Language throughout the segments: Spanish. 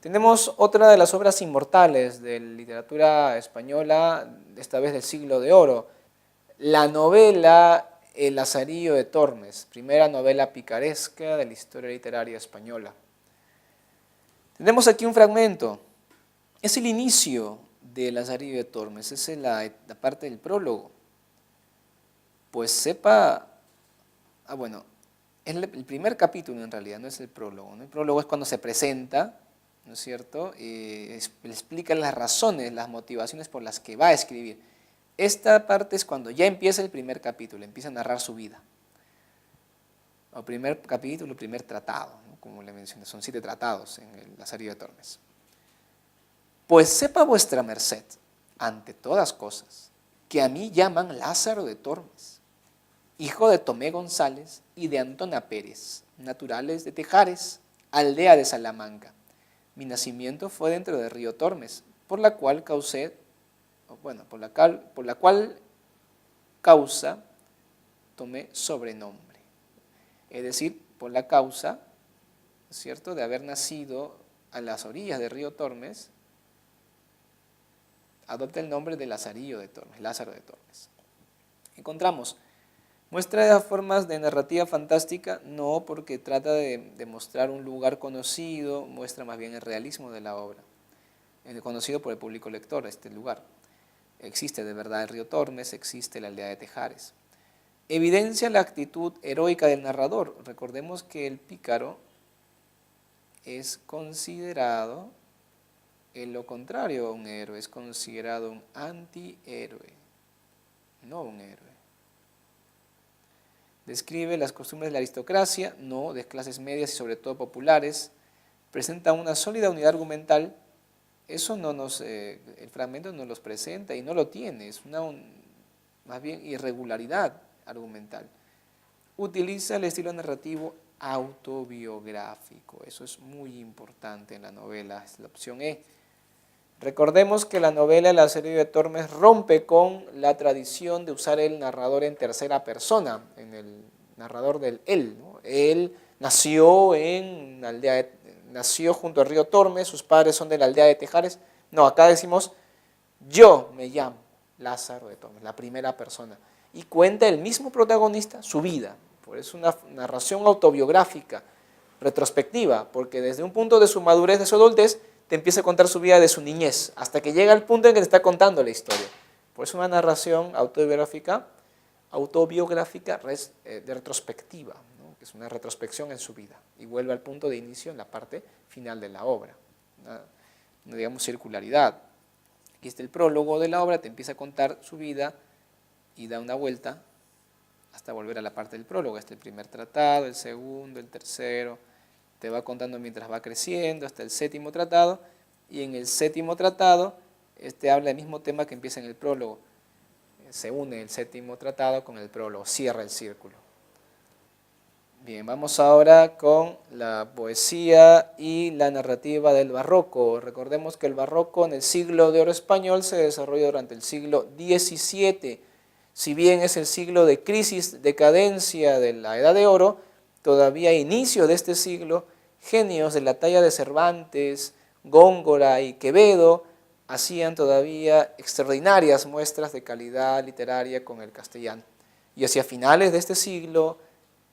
Tenemos otra de las obras inmortales de literatura española, esta vez del Siglo de Oro, la novela El Lazarillo de Tormes, primera novela picaresca de la historia literaria española. Tenemos aquí un fragmento, es el inicio de El Lazarillo de Tormes, es la parte del prólogo. Pues sepa, bueno, es el primer capítulo en realidad, no es el prólogo, ¿no? El prólogo es cuando se presenta, ¿no es cierto? Explica las razones, las motivaciones por las que va a escribir. Esta parte es cuando ya empieza el primer capítulo, empieza a narrar su vida. O primer capítulo, primer tratado, ¿no? Como le mencioné, son 7 tratados en el Lazarillo de Tormes. Pues sepa vuestra merced, ante todas cosas, que a mí llaman Lázaro de Tormes, hijo de Tomé González y de Antona Pérez, naturales de Tejares, aldea de Salamanca. Mi nacimiento fue dentro de Río Tormes, por la cual causa tomé sobrenombre. Es decir, por la causa, ¿cierto?, de haber nacido a las orillas del río Tormes, adopta el nombre de Lazarillo de Tormes, Lázaro de Tormes. Encontramos, muestra formas de narrativa fantástica, no porque trata de mostrar un lugar conocido, muestra más bien el realismo de la obra, conocido por el público lector, este lugar. Existe de verdad el río Tormes, existe la aldea de Tejares. Evidencia la actitud heroica del narrador. Recordemos que el pícaro es considerado en lo contrario a un héroe, es considerado un antihéroe, no un héroe. Describe las costumbres de la aristocracia, no de clases medias y sobre todo populares. Presenta una sólida unidad argumental. Eso el fragmento no los presenta y no lo tiene, es más bien irregularidad argumental. Utiliza el estilo narrativo autobiográfico, eso es muy importante en la novela, es la opción E. Recordemos que la novela El Lazarillo de Tormes rompe con la tradición de usar el narrador en tercera persona, en el narrador del él, ¿no? Él nació en una aldea, nació junto al río Tormes, sus padres son de la aldea de Tejares. No, acá decimos, yo me llamo Lázaro de Tormes, la primera persona. Y cuenta el mismo protagonista su vida. Por eso una narración autobiográfica, retrospectiva, porque desde un punto de su madurez, de su adultez, te empieza a contar su vida de su niñez, hasta que llega al punto en que te está contando la historia. Por eso una narración autobiográfica de retrospectiva, ¿no? Que es una retrospección en su vida, y vuelve al punto de inicio en la parte final de la obra. Una digamos, circularidad. Aquí está el prólogo de la obra, te empieza a contar su vida y da una vuelta hasta volver a la parte del prólogo. Este es el primer tratado, el segundo, el tercero, te va contando mientras va creciendo hasta el 7.º tratado, y en el 7.º tratado habla del mismo tema que empieza en el prólogo. Se une el 7.º tratado con el prólogo, cierra el círculo. Bien, vamos ahora con la poesía y la narrativa del barroco. Recordemos que el barroco en el siglo de oro español se desarrolla durante el siglo XVII. Si bien es el siglo de crisis, decadencia de la Edad de Oro, todavía a inicio de este siglo, genios de la talla de Cervantes, Góngora y Quevedo hacían todavía extraordinarias muestras de calidad literaria con el castellano. Y hacia finales de este siglo,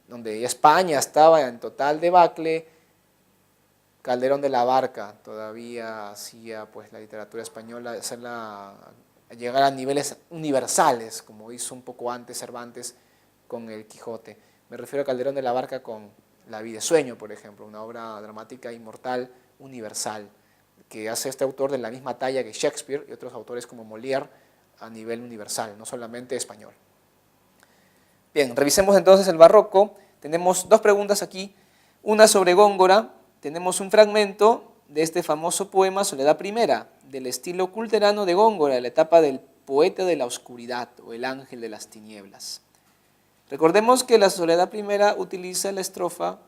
donde ya España estaba en total debacle, Calderón de la Barca todavía hacía pues, la literatura española llegar a niveles universales, como hizo un poco antes Cervantes con el Quijote. Me refiero a Calderón de la Barca con La vida de sueño, por ejemplo, una obra dramática inmortal universal, que hace este autor de la misma talla que Shakespeare y otros autores como Molière a nivel universal, no solamente español. Bien, revisemos entonces el barroco. Tenemos 2 preguntas aquí, una sobre Góngora. Tenemos un fragmento de este famoso poema Soledad I, del estilo culterano de Góngora, de la etapa del poeta de la oscuridad o el ángel de las tinieblas. Recordemos que la Soledad I utiliza la estrofa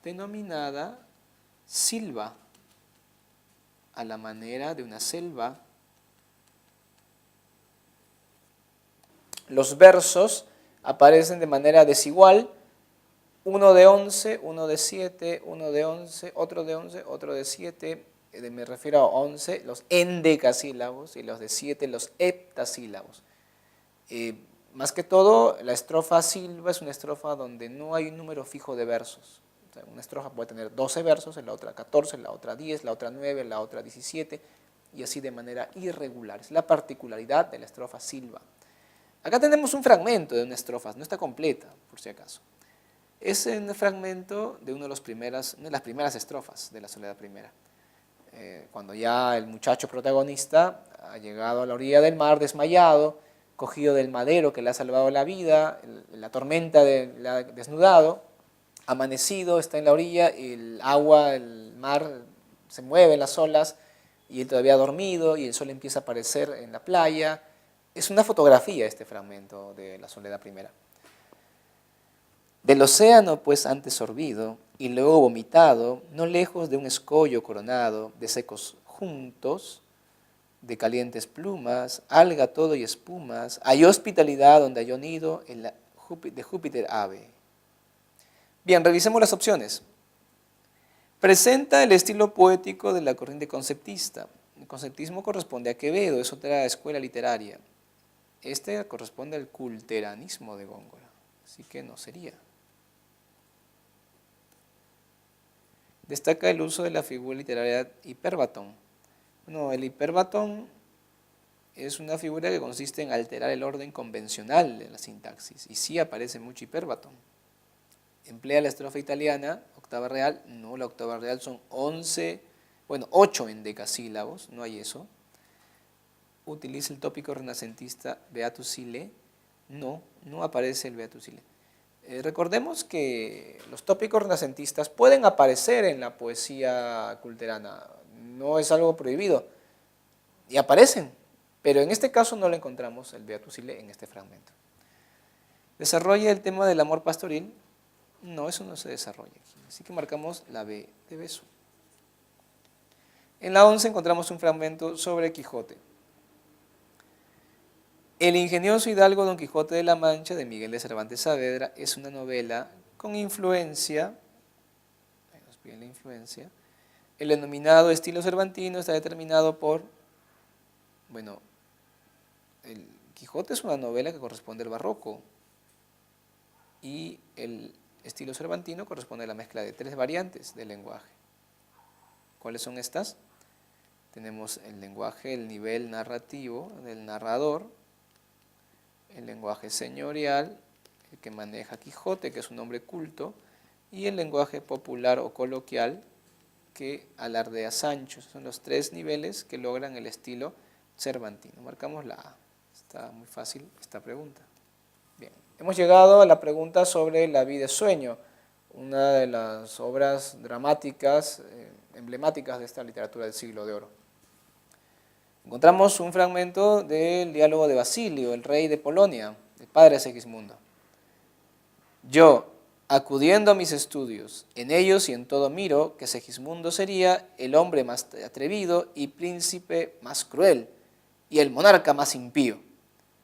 denominada silva, a la manera de una selva. Los versos aparecen de manera desigual, uno de 11, uno de 7, uno de 11, otro de 11, otro de 7, me refiero a 11, los endecasílabos, y los de 7, los heptasílabos. Más que todo, la estrofa silva es una estrofa donde no hay un número fijo de versos. O sea, una estrofa puede tener 12 versos, en la otra 14, en la otra 10, la otra 9, en la otra 17, y así de manera irregular. Es la particularidad de la estrofa silva. Acá tenemos un fragmento de una estrofa, no está completa, por si acaso. Es un fragmento de una de las primeras estrofas de la Soledad Primera. Cuando ya el muchacho protagonista ha llegado a la orilla del mar desmayado, cogido del madero que le ha salvado la vida, la tormenta le ha desnudado, amanecido, está en la orilla, el agua, el mar se mueve en las olas y él todavía ha dormido y el sol empieza a aparecer en la playa. Es una fotografía este fragmento de la Soledad Primera. Del océano pues antes sorbido y luego vomitado, no lejos de un escollo coronado de secos juntos, de calientes plumas, alga todo y espumas, hay hospitalidad donde hay nido de Júpiter ave. Bien, revisemos las opciones. Presenta el estilo poético de la corriente conceptista. El conceptismo corresponde a Quevedo, es otra escuela literaria. Este corresponde al culteranismo de Góngora, así que no sería. Destaca el uso de la figura literaria hiperbatón. No, el hiperbatón es una figura que consiste en alterar el orden convencional de la sintaxis, y sí aparece mucho hiperbatón. Emplea la estrofa italiana, octava real, no, la octava real son 8 endecasílabos, no hay eso. Utiliza el tópico renacentista Beatus Ille, no aparece el Beatus Ille. Recordemos que los tópicos renacentistas pueden aparecer en la poesía culterana, no es algo prohibido, y aparecen, pero en este caso no lo encontramos el Beatus Ille en este fragmento. ¿Desarrolla el tema del amor pastoril? No, eso no se desarrolla aquí, así que marcamos la B de beso. En la 11 encontramos un fragmento sobre Quijote. El ingenioso hidalgo Don Quijote de la Mancha de Miguel de Cervantes Saavedra es una novela con influencia, ahí nos piden la influencia, el denominado estilo cervantino está determinado por, el Quijote es una novela que corresponde al barroco y el estilo cervantino corresponde a la mezcla de 3 variantes del lenguaje. ¿Cuáles son estas? Tenemos el lenguaje, el nivel narrativo del narrador, el lenguaje señorial, el que maneja Quijote, que es un hombre culto, y el lenguaje popular o coloquial que alardea Sancho. Son los 3 niveles que logran el estilo cervantino. Marcamos la A. Está muy fácil esta pregunta. Bien, hemos llegado a la pregunta sobre La vida es sueño, una de las obras dramáticas emblemáticas de esta literatura del siglo de oro. Encontramos un fragmento del diálogo de Basilio, el rey de Polonia, el padre de Segismundo. Yo, acudiendo a mis estudios, en ellos y en todo miro que Segismundo sería el hombre más atrevido y príncipe más cruel, y el monarca más impío.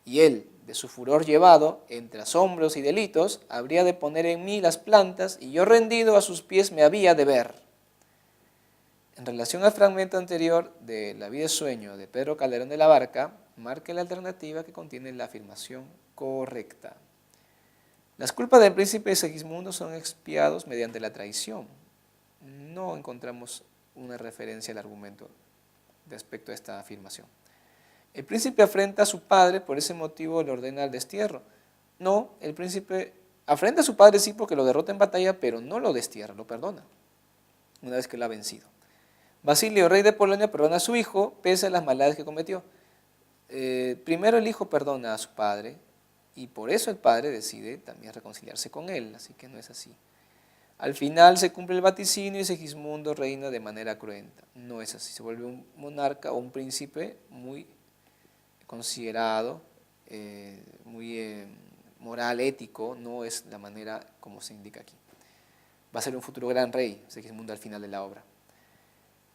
Y él, de su furor llevado, entre asombros y delitos, habría de poner en mí las plantas, y yo rendido a sus pies me había de ver. En relación al fragmento anterior de La vida es sueño de Pedro Calderón de la Barca, marque la alternativa que contiene la afirmación correcta. Las culpas del príncipe Segismundo son expiados mediante la traición. No encontramos una referencia al argumento respecto a esta afirmación. El príncipe afrenta a su padre, por ese motivo le ordena el destierro. No, el príncipe afrenta a su padre sí porque lo derrota en batalla, pero no lo destierra, lo perdona, una vez que lo ha vencido. Basilio, rey de Polonia, perdona a su hijo pese a las maldades que cometió. Primero el hijo perdona a su padre y por eso el padre decide también reconciliarse con él, así que no es así. Al final se cumple el vaticinio y Segismundo reina de manera cruenta. No es así, se vuelve un monarca o un príncipe muy considerado, muy moral, ético, no es la manera como se indica aquí. Va a ser un futuro gran rey, Segismundo al final de la obra.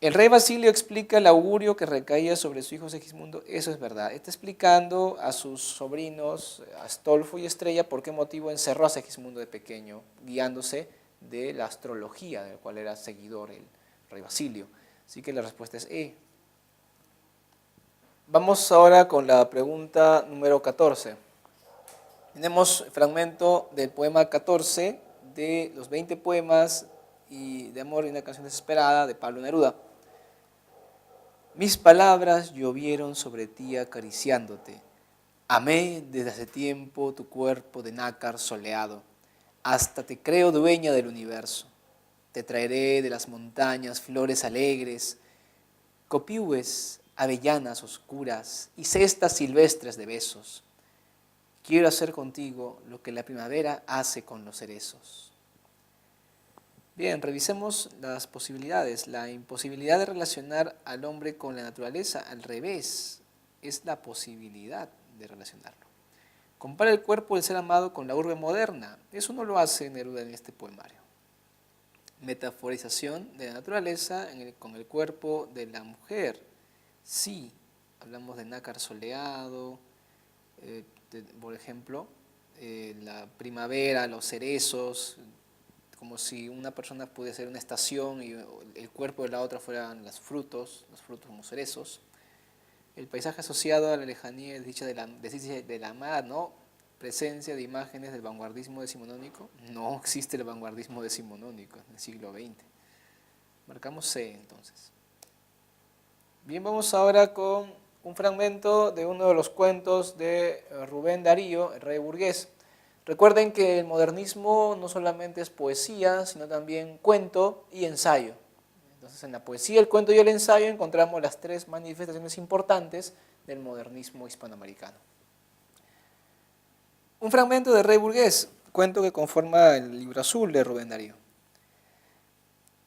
El rey Basilio explica el augurio que recaía sobre su hijo Segismundo. Eso es verdad. Está explicando a sus sobrinos, Astolfo y Estrella, por qué motivo encerró a Segismundo de pequeño, guiándose de la astrología, del cual era seguidor el rey Basilio. Así que la respuesta es E. Vamos ahora con la pregunta número 14. Tenemos fragmento del poema 14 de los 20 poemas y de amor y una canción desesperada de Pablo Neruda. Mis palabras llovieron sobre ti acariciándote. Amé desde hace tiempo tu cuerpo de nácar soleado. Hasta te creo dueña del universo. Te traeré de las montañas flores alegres, copiúes, avellanas oscuras y cestas silvestres de besos. Quiero hacer contigo lo que la primavera hace con los cerezos. Bien, revisemos las posibilidades. La imposibilidad de relacionar al hombre con la naturaleza, al revés, es la posibilidad de relacionarlo. Compara el cuerpo del ser amado con la urbe moderna. Eso no lo hace Neruda en este poemario. Metaforización de la naturaleza con el cuerpo de la mujer. Sí, hablamos de nácar soleado, por ejemplo, la primavera, los cerezos, como si una persona pudiera ser una estación y el cuerpo de la otra fueran los frutos como cerezos. El paisaje asociado a la lejanía desdicha de la amada, ¿no? Presencia de imágenes del vanguardismo decimonónico. No existe el vanguardismo decimonónico en el siglo XX. Marcamos C entonces. Bien, vamos ahora con un fragmento de uno de los cuentos de Rubén Darío, el rey burgués. Recuerden que el modernismo no solamente es poesía, sino también cuento y ensayo. Entonces, en la poesía, el cuento y el ensayo encontramos las tres manifestaciones importantes del modernismo hispanoamericano. Un fragmento de Rey Burgués, cuento que conforma el libro azul de Rubén Darío.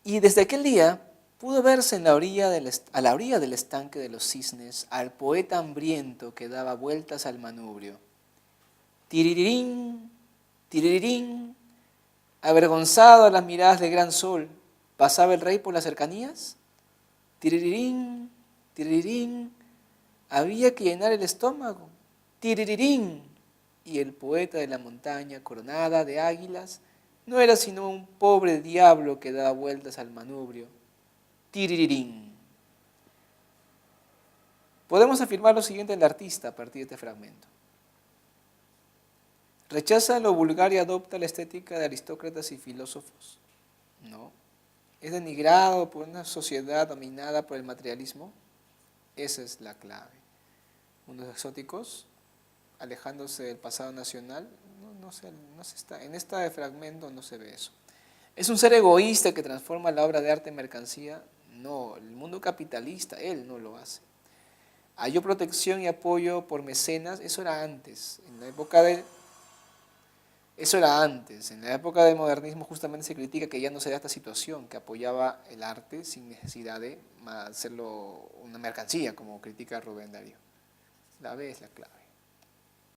Y desde aquel día pudo verse a la orilla del estanque de los cisnes al poeta hambriento que daba vueltas al manubrio. Tiririrín, tiririrín, avergonzado a las miradas del gran sol, ¿pasaba el rey por las cercanías? Tiririrín, tiririrín, había que llenar el estómago. Tiririrín, y el poeta de la montaña coronada de águilas no era sino un pobre diablo que daba vueltas al manubrio. Tiririrín. Podemos afirmar lo siguiente del artista a partir de este fragmento. ¿Rechaza lo vulgar y adopta la estética de aristócratas y filósofos? No. ¿Es denigrado por una sociedad dominada por el materialismo? Esa es la clave. Unos exóticos, alejándose del pasado nacional, no se está, en este fragmento no se ve eso. ¿Es un ser egoísta que transforma la obra de arte en mercancía? No, el mundo capitalista, él no lo hace. ¿Halló protección y apoyo por mecenas? Eso era antes, en la época del modernismo justamente se critica que ya no se da esta situación, que apoyaba el arte sin necesidad de hacerlo una mercancía, como critica Rubén Darío. La B es la clave.